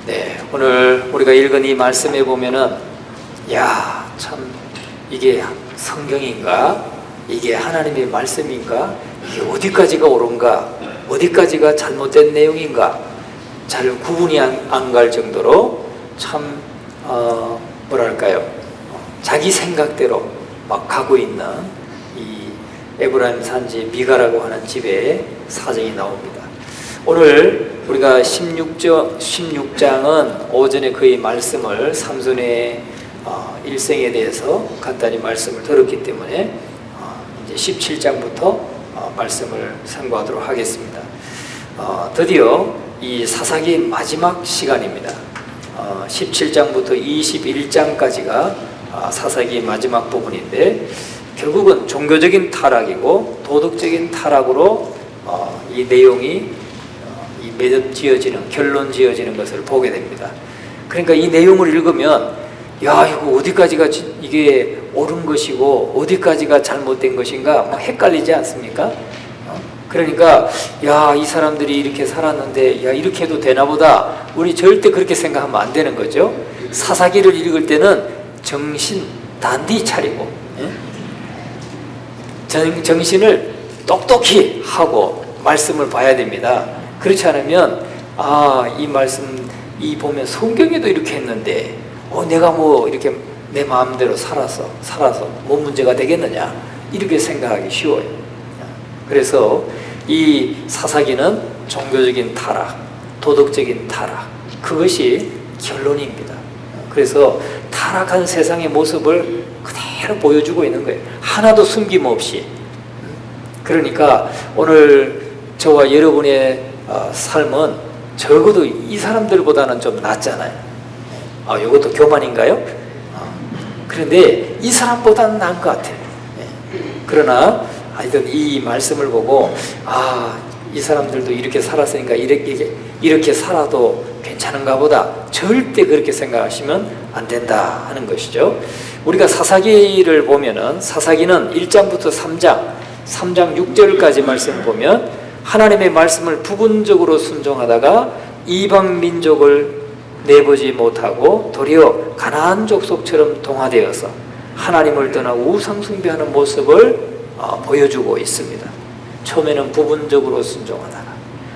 네, 오늘 우리가 읽은 이 말씀에 보면은 야, 참 이게 성경인가? 이게 하나님의 말씀인가? 이게 어디까지가 옳은가? 어디까지가 잘못된 내용인가? 잘 구분이 안 갈 정도로 참 뭐랄까요? 자기 생각대로 막 가고 있는 이 에브라임 산지 미가라고 하는 집의 사정이 나옵니다. 오늘 우리가 16장은 오전에 그의 말씀을 삼손의 일생에 대해서 간단히 말씀을 들었기 때문에 이제 17장부터 말씀을 상고하도록 하겠습니다. 드디어 이 사사기의 마지막 시간입니다. 17장부터 21장까지가 사사기의 마지막 부분인데 결국은 종교적인 타락이고 도덕적인 타락으로 이 내용이 매듭 지어지는, 결론 지어지는 것을 보게 됩니다. 그러니까 이 내용을 읽으면 야, 이거 어디까지가 이게 옳은 것이고 어디까지가 잘못된 것인가 막 헷갈리지 않습니까? 그러니까 야, 이 사람들이 이렇게 살았는데 야, 이렇게 해도 되나 보다. 우리 절대 그렇게 생각하면 안 되는 거죠. 사사기를 읽을 때는 정신 단디 차리고 정신을 똑똑히 하고 말씀을 봐야 됩니다. 그렇지 않으면 이 말씀 보면 성경에도 이렇게 했는데 내가 뭐 이렇게 내 마음대로 살아서 뭐 문제가 되겠느냐 이렇게 생각하기 쉬워요. 그래서 이 사사기는 종교적인 타락, 도덕적인 타락, 그것이 결론입니다. 그래서 타락한 세상의 모습을 그대로 보여주고 있는 거예요. 하나도 숨김없이. 그러니까 오늘 저와 여러분의 삶은 적어도 이 사람들보다는 좀 낫잖아요. 이것도 교만인가요? 그런데 이 사람보다는 나은 것 같아요. 그러나 하여튼 이 말씀을 보고 이 사람들도 이렇게 살았으니까 이렇게 살아도 괜찮은가 보다 절대 그렇게 생각하시면 안 된다 하는 것이죠. 우리가 사사기를 보면은 사사기는 1장부터 3장 6절까지 말씀을 보면 하나님의 말씀을 부분적으로 순종하다가 이방 민족을 내보지 못하고 도리어 가나안 족속처럼 동화되어서 하나님을 떠나고 우상 숭배하는 모습을 보여주고 있습니다. 처음에는 부분적으로 순종하다가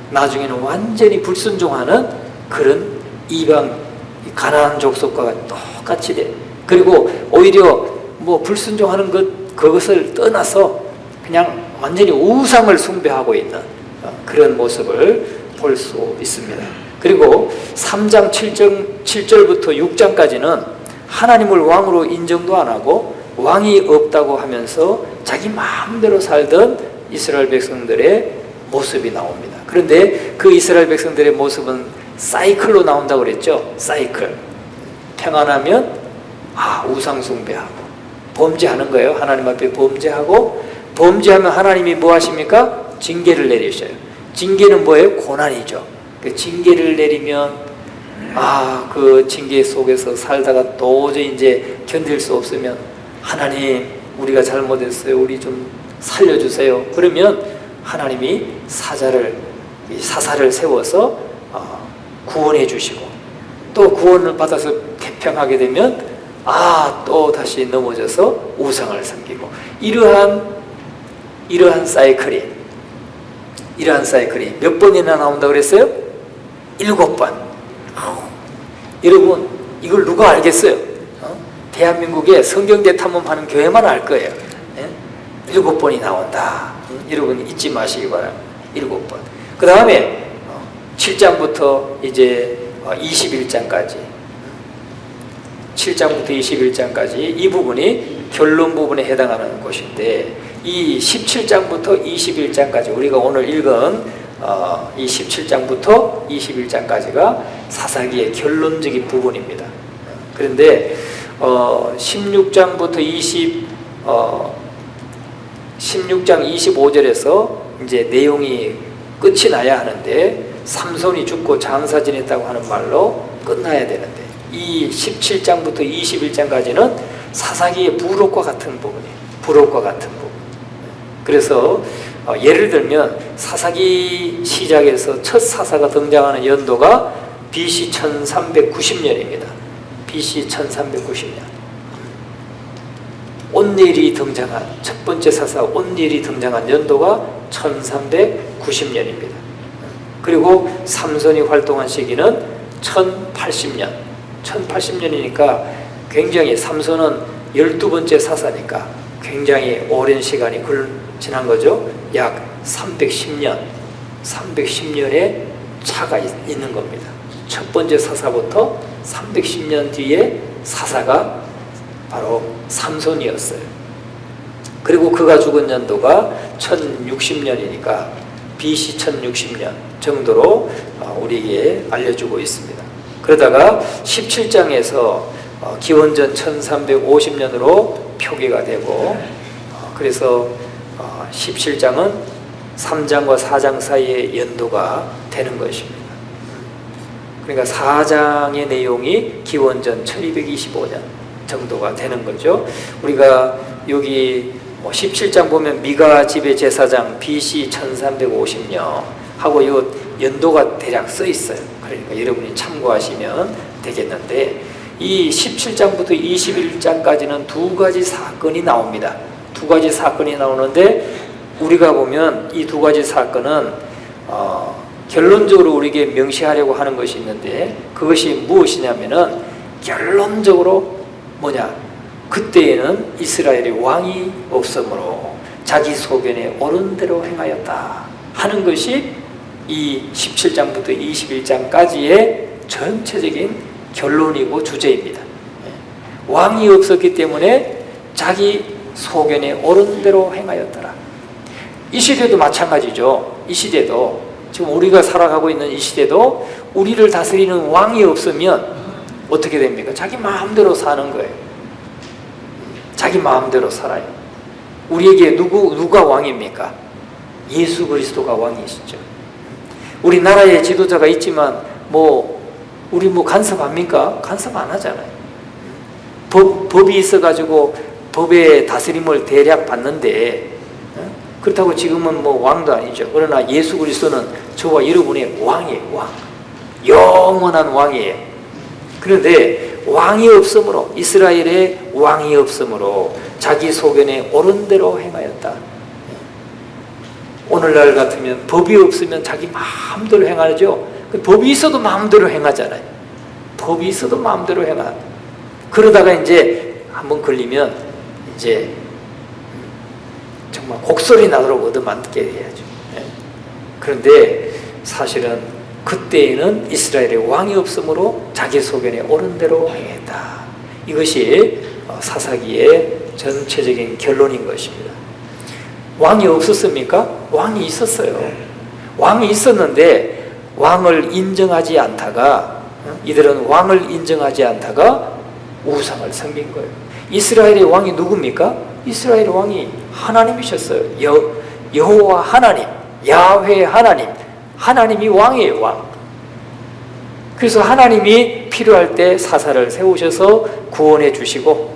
나중에는 완전히 불순종하는 그런 이방 가나안 족속과 똑같이 돼. 그리고 오히려 뭐 불순종하는 그것을 떠나서 그냥 완전히 우상을 숭배하고 있는 그런 모습을 볼 수 있습니다. 그리고 3장 7절부터 6장까지는 하나님을 왕으로 인정도 안 하고 왕이 없다고 하면서 자기 마음대로 살던 이스라엘 백성들의 모습이 나옵니다. 그런데 그 이스라엘 백성들의 모습은 사이클로 나온다고 그랬죠. 사이클. 평안하면 우상 숭배하고 범죄하는 거예요. 하나님 앞에 범죄하면 하나님이 뭐 하십니까? 징계를 내리셔요. 징계는 뭐예요? 고난이죠. 그 징계를 내리면 그 징계 속에서 살다가 도저히 이제 견딜 수 없으면 하나님 우리가 잘못했어요. 우리 좀 살려주세요. 그러면 하나님이 사사를 세워서 구원해 주시고 또 구원을 받아서 태평하게 되면 또 다시 넘어져서 우상을 섬기고 이러한 사이클이 몇 번이나 나온다고 그랬어요? 7번. 여러분 이걸 누가 알겠어요? 대한민국에 성경대 탐험하는 교회만 알 거예요. 7번이 나온다. 여러분 잊지 마시기 바랍니다. 7번. 그 다음에 7장부터 이제 21장까지 7장부터 21장까지 이 부분이 결론 부분에 해당하는 것인데 이 17장부터 21장까지 우리가 오늘 읽은 이 17장부터 21장까지가 사사기의 결론적인 부분입니다. 그런데 16장부터 16장 25절에서 이제 내용이 끝이 나야 하는데 삼손이 죽고 장사 지냈다고 하는 말로 끝나야 되는데 이 17장부터 21장까지는 사사기의 부록과 같은 부분이에요. 부록과 같은 부분. 그래서 예를 들면 사사기 시작에서 첫 사사가 등장하는 연도가 BC 1390년입니다. BC 1390년. 온닐이 등장한 첫 번째 사사 온닐이 등장한 연도가 1390년입니다. 그리고 삼손이 활동한 시기는 1080년. 1080년이니까 굉장히 삼손은 12번째 사사니까 굉장히 오랜 시간이 지난 거죠. 약 310년, 310년의 차가 있는 겁니다. 첫 번째 사사부터 310년 뒤에 사사가 바로 삼손이었어요. 그리고 그가 죽은 연도가 1060년이니까 BC 1060년 정도로 우리에게 알려주고 있습니다. 그러다가 17장에서 기원전 1350년으로 표기가 되고, 그래서 17장은 3장과 4장 사이의 연도가 되는 것입니다. 그러니까 4장의 내용이 기원전 1225년 정도가 되는 거죠. 우리가 여기 17장 보면 미가 집의 제사장 BC 1350년 하고 이 연도가 대략 써 있어요. 그러니까 여러분이 참고하시면 되겠는데, 이 17장부터 21장까지는 두 가지 사건이 나옵니다. 두 가지 사건이 나오는데, 우리가 보면 이 두 가지 사건은 결론적으로 우리에게 명시하려고 하는 것이 있는데, 그것이 무엇이냐면은 결론적으로 뭐냐, 그때에는 이스라엘의 왕이 없으므로 자기 소견에 옳은 대로 행하였다 하는 것이 이 17장부터 21장까지의 전체적인 결론이고 주제입니다. 왕이 없었기 때문에 자기 소견에 옳은 대로 행하였더라. 이 시대도 마찬가지죠. 이 시대도, 지금 우리가 살아가고 있는 이 시대도 우리를 다스리는 왕이 없으면 어떻게 됩니까? 자기 마음대로 사는 거예요. 자기 마음대로 살아요. 우리에게 누가 왕입니까? 예수 그리스도가 왕이시죠. 우리나라에 지도자가 있지만 우리 간섭합니까? 간섭 안 하잖아요. 법이 있어가지고 법의 다스림을 대략 받는데, 그렇다고 지금은 왕도 아니죠. 그러나 예수 그리스도는 저와 여러분의 왕이에요. 왕. 영원한 왕이에요. 그런데 왕이 없으므로, 이스라엘의 왕이 없으므로 자기 소견에 옳은 대로 행하였다. 오늘날 같으면 법이 없으면 자기 마음대로 행하죠. 법이 있어도 마음대로 행하잖아요. 법이 있어도 마음대로 행하. 그러다가 이제 한번 걸리면 이제 정말 곡소리 나도록 얻어맞게 해야죠. 그런데 사실은 그때에는 이스라엘의 왕이 없으므로 자기 소견에 옳은 대로 행했다. 이것이 사사기의 전체적인 결론인 것입니다. 왕이 없었습니까? 왕이 있었어요. 왕이 있었는데 왕을 인정하지 않다가, 이들은 왕을 인정하지 않다가 우상을 섬긴 거예요. 이스라엘의 왕이 누굽니까? 이스라엘의 왕이 하나님이셨어요. 여호와 하나님, 야훼 하나님, 하나님이 왕이에요. 왕. 그래서 하나님이 필요할 때 사사를 세우셔서 구원해 주시고,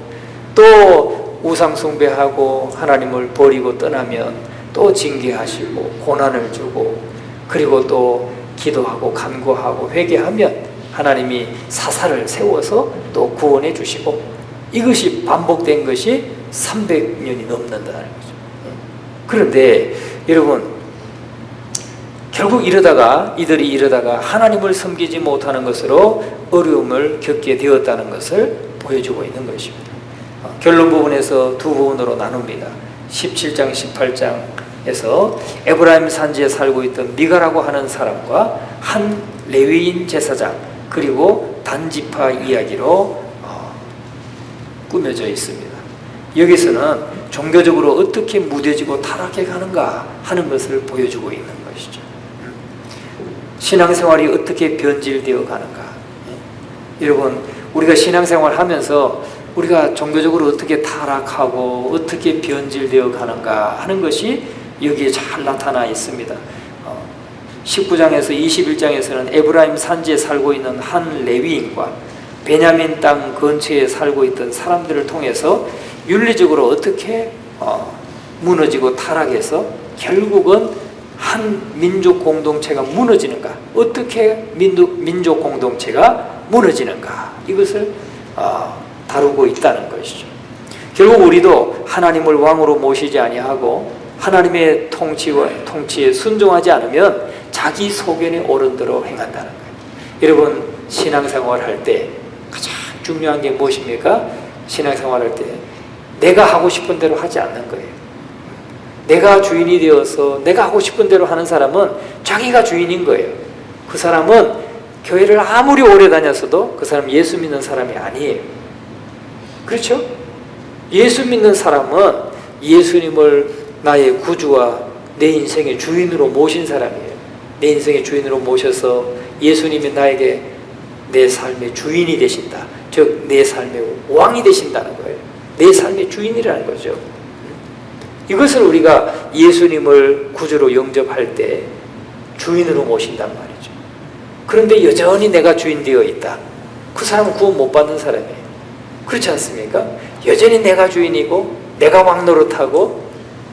또 우상 숭배하고 하나님을 버리고 떠나면 또 징계하시고 고난을 주고, 그리고 또 기도하고 간구하고 회개하면 하나님이 사사를 세워서 또 구원해 주시고, 이것이 반복된 것이 300년이 넘는다는 거죠. 그런데 여러분, 결국 이들이 이러다가 하나님을 섬기지 못하는 것으로 어려움을 겪게 되었다는 것을 보여주고 있는 것입니다. 결론 부분에서 두 부분으로 나눕니다. 17장, 18장에서 에브라임 산지에 살고 있던 미가라고 하는 사람과 한 레위인 제사장, 그리고 단지파 이야기로 꾸며져 있습니다. 여기서는 종교적으로 어떻게 무뎌지고 타락해 가는가 하는 것을 보여주고 있는 것이죠. 신앙생활이 어떻게 변질되어 가는가. 여러분, 우리가 신앙생활 하면서 우리가 종교적으로 어떻게 타락하고 어떻게 변질되어 가는가 하는 것이 여기에 잘 나타나 있습니다. 19장에서 21장에서는 에브라임 산지에 살고 있는 한 레위인과 베냐민 땅 근처에 살고 있던 사람들을 통해서 윤리적으로 어떻게 무너지고 타락해서 결국은 한 민족 공동체가 무너지는가? 어떻게 민족 공동체가 무너지는가? 이것을 다루고 있다는 것이죠. 결국 우리도 하나님을 왕으로 모시지 아니하고 하나님의 통치에 순종하지 않으면 자기 소견에 옳은 대로 행한다는 거예요. 여러분 신앙생활 할 때 가장 중요한 게 무엇입니까? 신앙생활 할 때 내가 하고 싶은 대로 하지 않는 거예요. 내가 주인이 되어서 내가 하고 싶은 대로 하는 사람은 자기가 주인인 거예요. 그 사람은 교회를 아무리 오래 다녔어도 그 사람 예수 믿는 사람이 아니에요. 그렇죠? 예수 믿는 사람은 예수님을 나의 구주와 내 인생의 주인으로 모신 사람이에요. 내 인생의 주인으로 모셔서 예수님이 나에게 내 삶의 주인이 되신다. 즉 내 삶의 왕이 되신다는 거예요. 내 삶의 주인이라는 거죠. 이것을 우리가 예수님을 구주로 영접할 때 주인으로 모신단 말이죠. 그런데 여전히 내가 주인 되어 있다. 그 사람은 구원 못 받는 사람이에요. 그렇지 않습니까? 여전히 내가 주인이고 내가 왕 노릇하고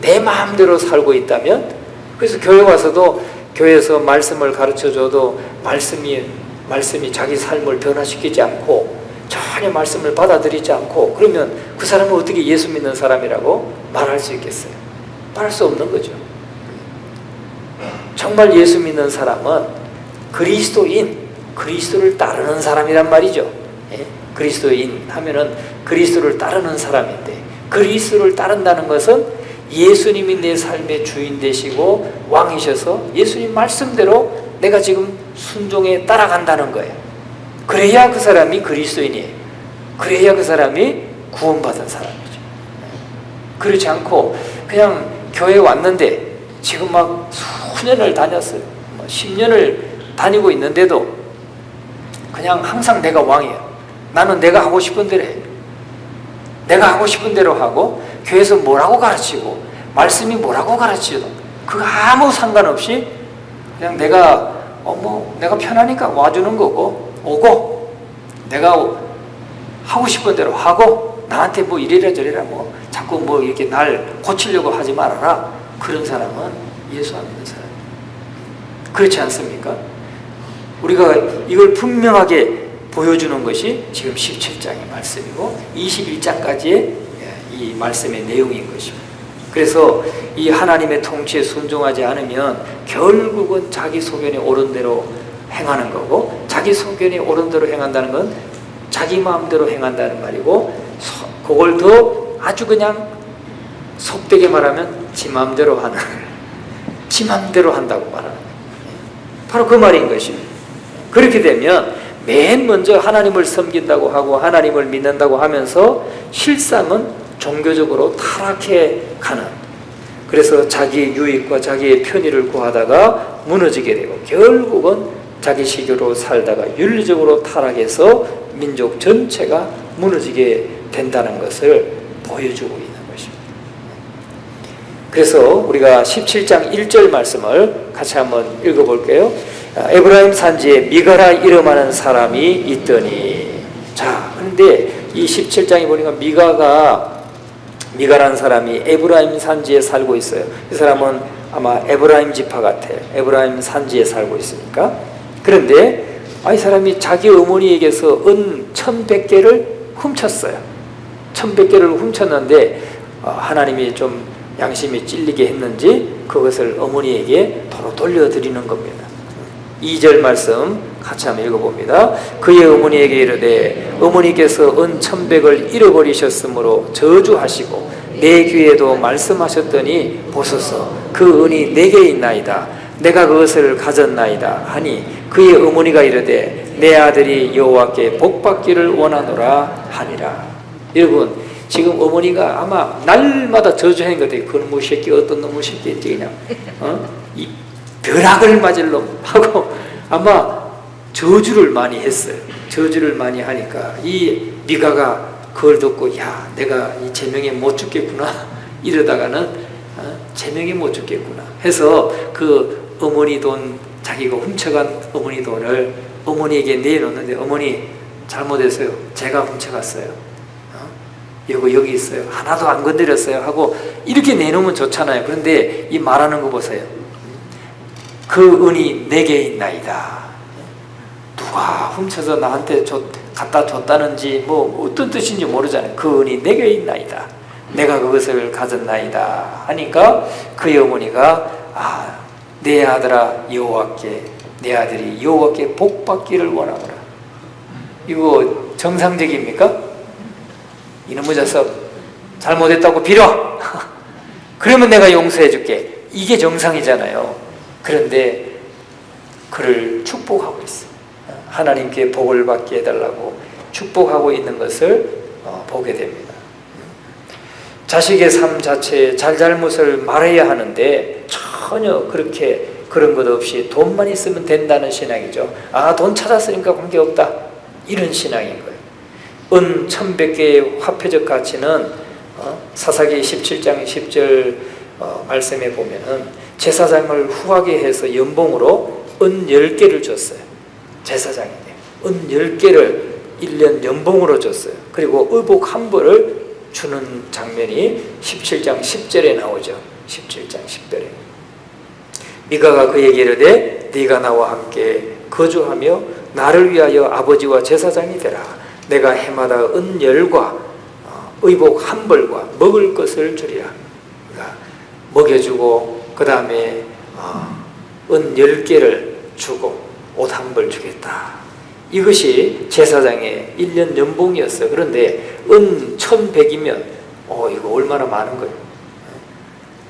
내 마음대로 살고 있다면, 그래서 교회 와서도 교회에서 말씀을 가르쳐줘도 말씀이 자기 삶을 변화시키지 않고 전혀 말씀을 받아들이지 않고, 그러면 그 사람은 어떻게 예수 믿는 사람이라고 말할 수 있겠어요? 말할 수 없는 거죠. 정말 예수 믿는 사람은 그리스도를 따르는 사람이란 말이죠. 그리스도인 하면은 그리스도를 따르는 사람인데, 그리스도를 따른다는 것은 예수님이 내 삶의 주인 되시고 왕이셔서 예수님 말씀대로 내가 지금 순종에 따라간다는 거예요. 그래야 그 사람이 그리스도인이에요. 그래야 그 사람이 구원받은 사람이죠. 그렇지 않고 그냥 교회에 왔는데 지금 막 수년을 다녔어요. 10년을 다니고 있는데도 그냥 항상 내가 왕이에요. 나는 내가 하고 싶은 대로 해요. 내가 하고 싶은 대로 하고, 교회에서 뭐라고 가르치고 말씀이 뭐라고 가르치도 그거 아무 상관없이 그냥 내가 편하니까 와주는 거고, 오고 내가 하고 싶은 대로 하고, 나한테 뭐 이래라 저래라 뭐 자꾸 뭐 이렇게 날 고치려고 하지 말아라. 그런 사람은 예수 안 믿는 사람. 그렇지 않습니까? 우리가 이걸 분명하게 보여주는 것이 지금 17장의 말씀이고 21장까지의 이 말씀의 내용인 것입니다. 그래서 이 하나님의 통치에 순종하지 않으면 결국은 자기 소견에 옳은 대로 행하는 거고, 자기 소견에 옳은 대로 행한다는 건 자기 마음대로 행한다는 말이고, 그걸 더 아주 그냥 속되게 말하면 지 마음대로 하는, 지 마음대로 한다고 말하는, 바로 그 말인 것입니다. 그렇게 되면 맨 먼저 하나님을 섬긴다고 하고 하나님을 믿는다고 하면서 실상은 종교적으로 타락해 가는, 그래서 자기의 유익과 자기의 편의를 구하다가 무너지게 되고 결국은 자기 식으로 살다가 윤리적으로 타락해서 민족 전체가 무너지게 된다는 것을 보여주고 있는 것입니다. 그래서 우리가 17장 1절 말씀을 같이 한번 읽어볼게요. 에브라임 산지에 미가라 이름하는 사람이 있더니. 자, 그런데 이 17장에 보니까 미가라는 사람이 에브라임 산지에 살고 있어요. 이 사람은 아마 에브라임 지파 같아요. 에브라임 산지에 살고 있으니까. 그런데 이 사람이 자기 어머니에게서 은 1100개를 훔쳤어요. 1100개를 훔쳤는데 하나님이 좀 양심이 찔리게 했는지 그것을 어머니에게 바로 돌려드리는 겁니다. 2절 말씀 같이 한번 읽어봅니다. 그의 어머니에게 이르되 어머니께서 은 1100을 잃어버리셨으므로 저주하시고 내 귀에도 말씀하셨더니 보소서 그 은이 내게 있나이다. 내가 그것을 가졌나이다 하니 그의 어머니가 이르되 내 아들이 여호와께 복받기를 원하노라 하니라. 여러분, 지금 어머니가 아마 날마다 저주하는 것 같아요. 그놈의 새끼, 어떤 놈의 새끼인지 그냥 이 벼락을 맞을 놈 하고 아마 저주를 많이 했어요. 저주를 많이 하니까 이 미가가 그걸 듣고 야, 내가 이 제명에 못 죽겠구나 이러다가는 제명에 못 죽겠구나 해서 그 어머니 돈, 자기가 훔쳐간 어머니 돈을 어머니에게 내놓는데 어머니 잘못했어요. 제가 훔쳐갔어요. 이거 여기 있어요. 하나도 안 건드렸어요. 하고 이렇게 내놓으면 좋잖아요. 그런데 이 말하는 거 보세요. 그 은이 내게 있나이다. 누가 훔쳐서 나한테 갖다 줬다는지 뭐 어떤 뜻인지 모르잖아요. 그 은이 내게 있나이다. 내가 그것을 가졌나이다 하니까 그의 어머니가 내 아들아 여호와께, 내 아들이 여호와께 복 받기를 원하노라. 이거 정상적입니까? 이놈의 자석 잘못했다고 빌어. 그러면 내가 용서해 줄게. 이게 정상이잖아요. 그런데 그를 축복하고 있어요. 하나님께 복을 받게 해달라고 축복하고 있는 것을 보게 됩니다. 자식의 삶 자체에 잘잘못을 말해야 하는데 전혀 그렇게 그런 것 없이 돈만 있으면 된다는 신앙이죠. 돈 찾았으니까 관계없다. 이런 신앙인 거예요. 은 1100개의 화폐적 가치는 사사기 17장 10절 말씀에 보면은 제사장을 후하게 해서 연봉으로 은 10개를 줬어요. 제사장에게 은 10개를 1년 연봉으로 줬어요. 그리고 의복 한 벌을 주는 장면이 17장 10절에 나오죠. 17장 10절에 미가가 그에게 이르되 네가 나와 함께 거주하며 나를 위하여 아버지와 제사장이 되라. 내가 해마다 은 10과 의복 한 벌과 먹을 것을 주리라. 그러니까 먹여주고 그 다음에 은 10개를 주고 옷 한 벌 주겠다. 이것이 제사장의 1년 연봉이었어요. 그런데 은 1100이면 이거 얼마나 많은 거예요.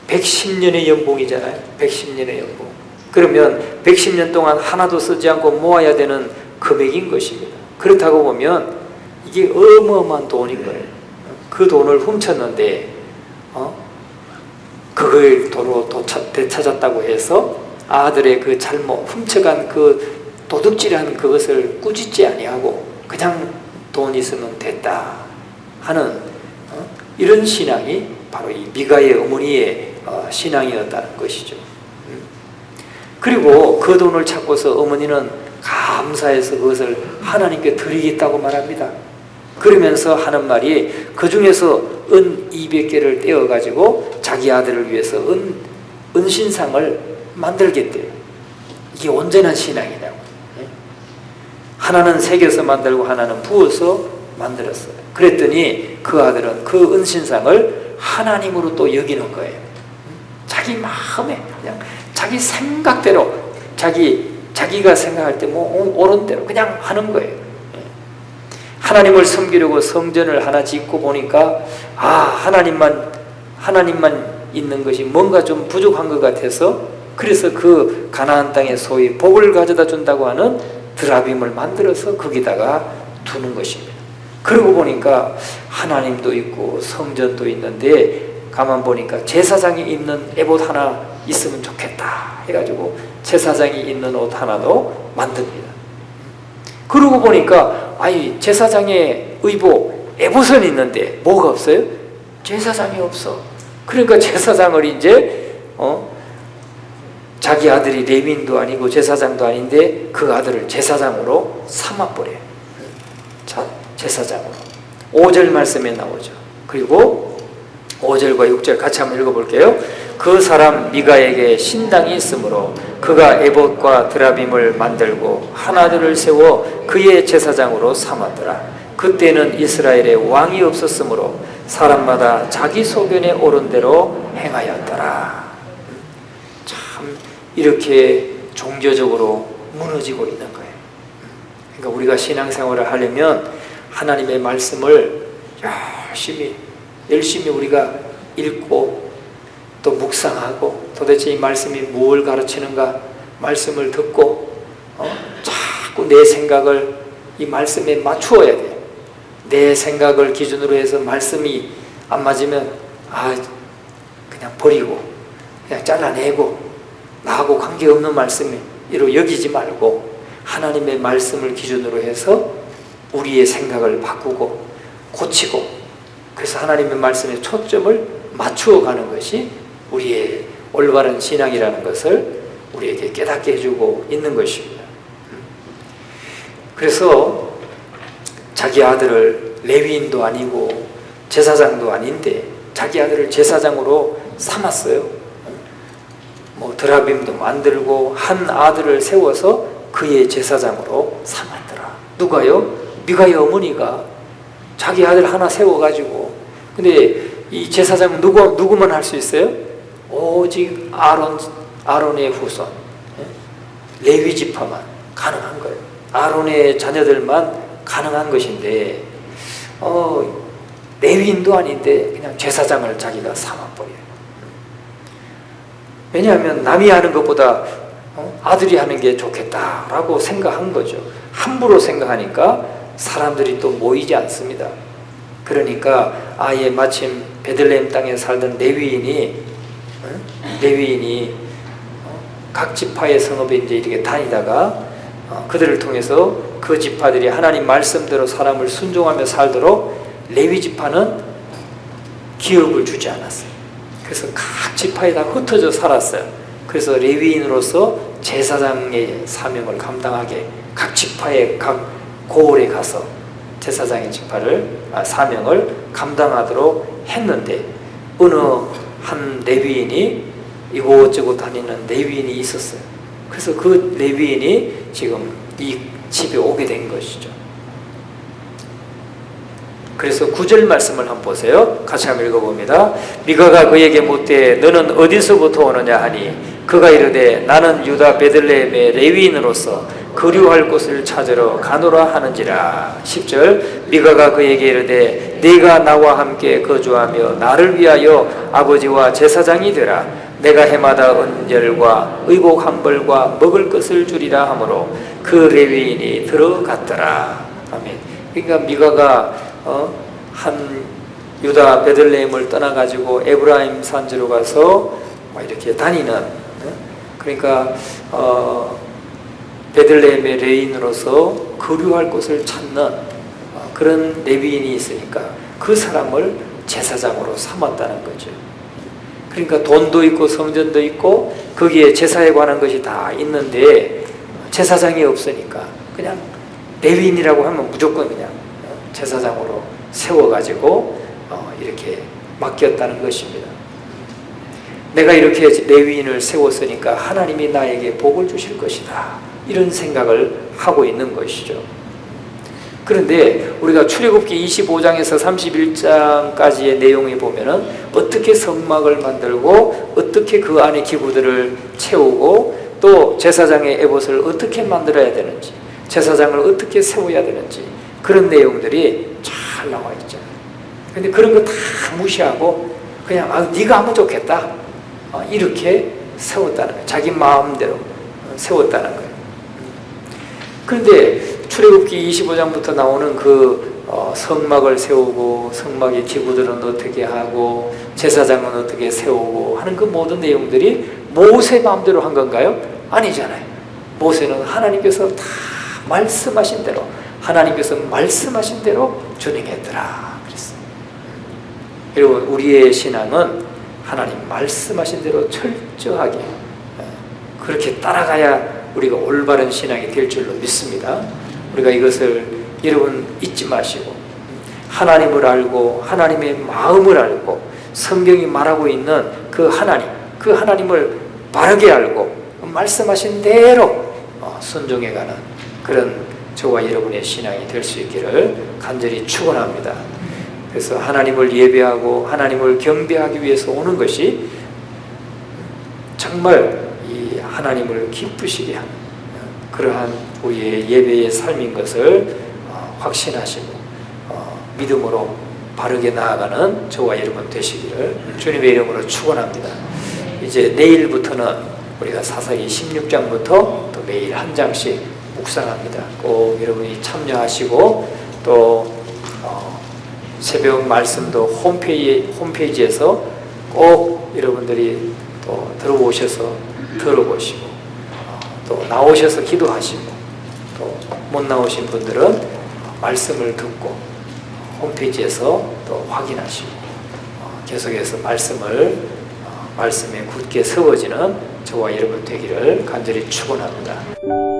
110년의 연봉이잖아요. 110년의 연봉. 그러면 110년 동안 하나도 쓰지 않고 모아야 되는 금액인 것입니다. 그렇다고 보면 이게 어마어마한 돈인 거예요. 그 돈을 훔쳤는데 그걸 도로 되찾았다고 해서 아들의 그 잘못 훔쳐간 그 도둑질한 그것을 꾸짖지 아니하고 그냥 돈 있으면 됐다 하는 이런 신앙이 바로 이 미가의 어머니의 신앙이었다는 것이죠. 그리고 그 돈을 찾고서 어머니는 감사해서 그것을 하나님께 드리겠다고 말합니다. 그러면서 하는 말이 그 중에서 은 200개를 떼어가지고 자기 아들을 위해서 은신상을 만들겠대요. 이게 온전한 신앙이라고. 하나는 새겨서 만들고 하나는 부어서 만들었어요. 그랬더니 그 아들은 그 은신상을 하나님으로 또 여기는 거예요. 자기 마음에 그냥 자기 생각대로 자기가 생각할 때 뭐 옳은 대로 그냥 하는 거예요. 하나님을 섬기려고 성전을 하나 짓고 보니까 하나님만 있는 것이 뭔가 좀 부족한 것 같아서 그래서 그 가나안 땅에 소위 복을 가져다 준다고 하는 드라빔을 만들어서 거기다가 두는 것입니다. 그러고 보니까 하나님도 있고 성전도 있는데 가만 보니까 제사장이 입는 에봇 하나 있으면 좋겠다 해가지고 제사장이 입는 옷 하나도 만듭니다. 그러고 보니까 제사장의 의복 에봇은 있는데 뭐가 없어요? 제사장이 없어. 그러니까 제사장을 이제 자기 아들이 레위인도 아니고 제사장도 아닌데 그 아들을 제사장으로 삼아버려요. 자, 제사장으로. 5절 말씀에 나오죠. 그리고 5절과 6절 같이 한번 읽어볼게요. 그 사람 미가에게 신당이 있으므로 그가 에봇과 드라빔을 만들고 하나들을 세워 그의 제사장으로 삼았더라. 그때는 이스라엘에 왕이 없었으므로 사람마다 자기 소견에 옳은 대로 행하였더라. 참 이렇게 종교적으로 무너지고 있는 거예요. 그러니까 우리가 신앙생활을 하려면 하나님의 말씀을 열심히 우리가 읽고 또 묵상하고 도대체 이 말씀이 뭘 가르치는가 말씀을 듣고 자꾸 내 생각을 이 말씀에 맞추어야 돼요. 내 생각을 기준으로 해서 말씀이 안 맞으면 그냥 버리고 그냥 잘라내고 나하고 관계없는 말씀으로 여기지 말고 하나님의 말씀을 기준으로 해서 우리의 생각을 바꾸고 고치고 그래서 하나님의 말씀에 초점을 맞추어 가는 것이 우리의 올바른 신앙이라는 것을 우리에게 깨닫게 해주고 있는 것입니다. 그래서 자기 아들을 레위인도 아니고 제사장도 아닌데 자기 아들을 제사장으로 삼았어요. 뭐 드라빔도 만들고 한 아들을 세워서 그의 제사장으로 삼았더라. 누가요? 미가의 어머니가 자기 아들 하나 세워가지고. 근데 이 제사장은 누구만 할 수 있어요? 오직 아론의 후손, 레위 지파만 가능한 거예요. 아론의 자녀들만 가능한 것인데 레위인도 아닌데 그냥 제사장을 자기가 삼아버려요. 왜냐하면 남이 하는 것보다 아들이 하는 게 좋겠다라고 생각한 거죠. 함부로 생각하니까 사람들이 또 모이지 않습니다. 그러니까 아예 마침 베들레헴 땅에 살던 레위인이 각 지파의 성읍에 이제 이렇게 다니다가 그들을 통해서 그 지파들이 하나님 말씀대로 사람을 순종하며 살도록 레위 지파는 기업을 주지 않았어요. 그래서 각 지파에 다 흩어져 살았어요. 그래서 레위인으로서 제사장의 사명을 감당하게 각 지파의 각 고을에 가서 제사장의 사명을 감당하도록 했는데 어느 한 레위인이 이곳저곳 다니는 레위인이 있었어요. 그래서 그 레위인이 지금 이 집에 오게 된 것이죠. 그래서 9절 말씀을 한번 보세요. 같이 한번 읽어봅니다. 미가가 그에게 묻되 너는 어디서부터 오느냐 하니 그가 이르되 나는 유다 베들레헴의 레위인으로서 거류할 곳을 찾으러 가노라 하는지라. 10절 미가가 그에게 이르되 네가 나와 함께 거주하며 나를 위하여 아버지와 제사장이 되라. 내가 해마다 은절과 의복 한 벌과 먹을 것을 주리라 하므로 그 레위인이 들어갔더라. 아멘. 그러니까 미가가 한 유다 베들레헴을 떠나가지고 에브라임 산지로 가서 이렇게 다니는, 그러니까 베들레헴의 레위인으로서 거류할 곳을 찾는 그런 레위인이 있으니까 그 사람을 제사장으로 삼았다는 거죠. 그러니까 돈도 있고 성전도 있고 거기에 제사에 관한 것이 다 있는데 제사장이 없으니까 그냥 레위인이라고 하면 무조건 그냥 제사장으로 세워가지고 이렇게 맡겼다는 것입니다. 내가 이렇게 레위인을 세웠으니까 하나님이 나에게 복을 주실 것이다, 이런 생각을 하고 있는 것이죠. 그런데 우리가 출애굽기 25장에서 31장까지의 내용에 보면은 어떻게 성막을 만들고 어떻게 그 안에 기구들을 채우고 또 제사장의 에봇을 어떻게 만들어야 되는지, 제사장을 어떻게 세워야 되는지 그런 내용들이 잘 나와 있잖아요. 근데 그런 거 다 무시하고 그냥 네가 하면 좋겠다, 이렇게 세웠다는 거예요. 자기 마음대로 세웠다는 거예요. 그런데 출애굽기 25장부터 나오는 그 성막을 세우고 성막의 기구들은 어떻게 하고 제사장은 어떻게 세우고 하는 그 모든 내용들이 모세 마음대로 한 건가요? 아니잖아요. 모세는 하나님께서 다 말씀하신 대로, 하나님께서 말씀하신 대로 준행했더라 그랬어요. 여러분, 우리의 신앙은 하나님 말씀하신 대로 철저하게 그렇게 따라가야 우리가 올바른 신앙이 될 줄로 믿습니다. 우리가 이것을 여러분 잊지 마시고 하나님을 알고 하나님의 마음을 알고 성경이 말하고 있는 그 하나님을 바르게 알고 말씀하신 대로 순종해가는 그런 저와 여러분의 신앙이 될 수 있기를 간절히 축원합니다. 그래서 하나님을 예배하고 하나님을 경배하기 위해서 오는 것이 정말 이 하나님을 기쁘시게 하는 그러한 우리의 예배의 삶인 것을 확신하시고 믿음으로 바르게 나아가는 저와 여러분 되시기를 주님의 이름으로 축원합니다. 이제 내일부터는 우리가 사사기 16장부터 또 매일 한 장씩 묵상합니다. 꼭 여러분이 참여하시고 또 새벽 말씀도 홈페이지에서 꼭 여러분들이 또 들어오셔서 들어보시고 또 나오셔서 기도하시고 또 못 나오신 분들은 말씀을 듣고 홈페이지에서 또 확인하시고 계속해서 말씀에 굳게 세워지는 저와 여러분 되기를 간절히 축원합니다.